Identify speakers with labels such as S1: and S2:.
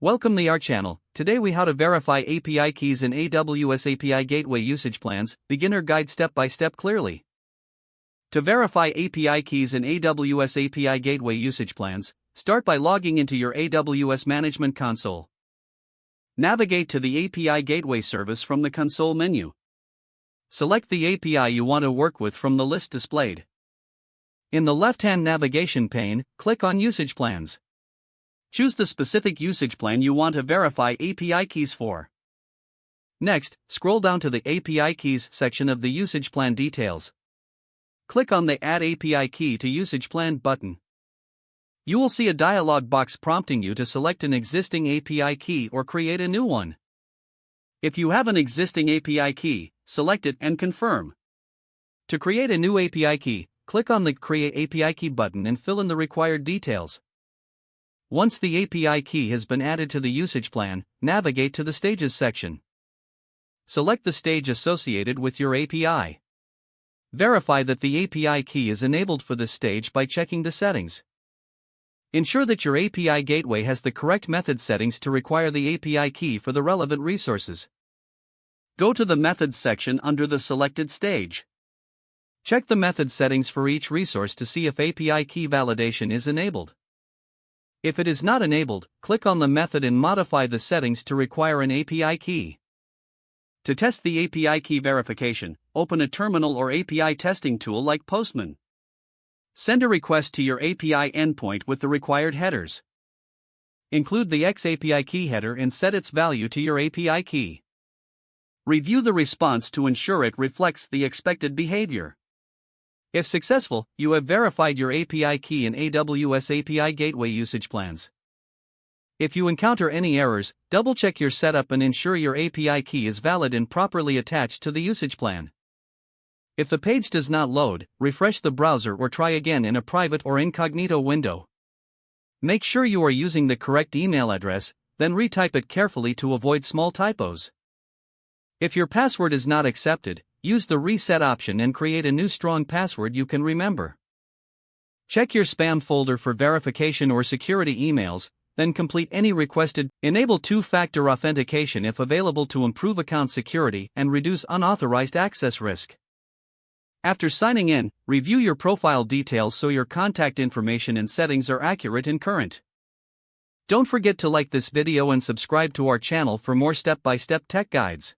S1: Welcome to our channel. Today we how to verify API keys in AWS API Gateway usage plans, beginner guide step by step clearly. To verify API keys in AWS API Gateway usage plans, start by logging into your AWS Management Console. Navigate to the API Gateway service from the console menu. Select the API you want to work with from the list displayed. In the left-hand navigation pane, click on Usage Plans. Choose the specific usage plan you want to verify API keys for. Next, scroll down to the API Keys section of the usage plan details. Click on the Add API Key to Usage Plan button. You will see a dialog box prompting you to select an existing API key or create a new one. If you have an existing API key, select it and confirm. To create a new API key, click on the Create API Key button and fill in the required details. Once the API key has been added to the usage plan, navigate to the Stages section. Select the stage associated with your API. Verify that the API key is enabled for this stage by checking the settings. Ensure that your API gateway has the correct method settings to require the API key for the relevant resources. Go to the Methods section under the selected stage. Check the method settings for each resource to see if API key validation is enabled. If it is not enabled, click on the method and modify the settings to require an API key. To test the API key verification, open a terminal or API testing tool like Postman. Send a request to your API endpoint with the required headers. Include the XAPI key header and set its value to your API key. Review the response to ensure it reflects the expected behavior. If successful, you have verified your API key in AWS API Gateway usage plans. If you encounter any errors, double-check your setup and ensure your API key is valid and properly attached to the usage plan. If the page does not load, refresh the browser or try again in a private or incognito window. Make sure you are using the correct email address, then retype it carefully to avoid small typos. If your password is not accepted, use the reset option and create a new strong password you can remember. Check your spam folder for verification or security emails, then complete any requested. Enable two-factor authentication if available to improve account security and reduce unauthorized access risk. After signing in, review your profile details so your contact information and settings are accurate and current. Don't forget to like this video and subscribe to our channel for more step-by-step tech guides.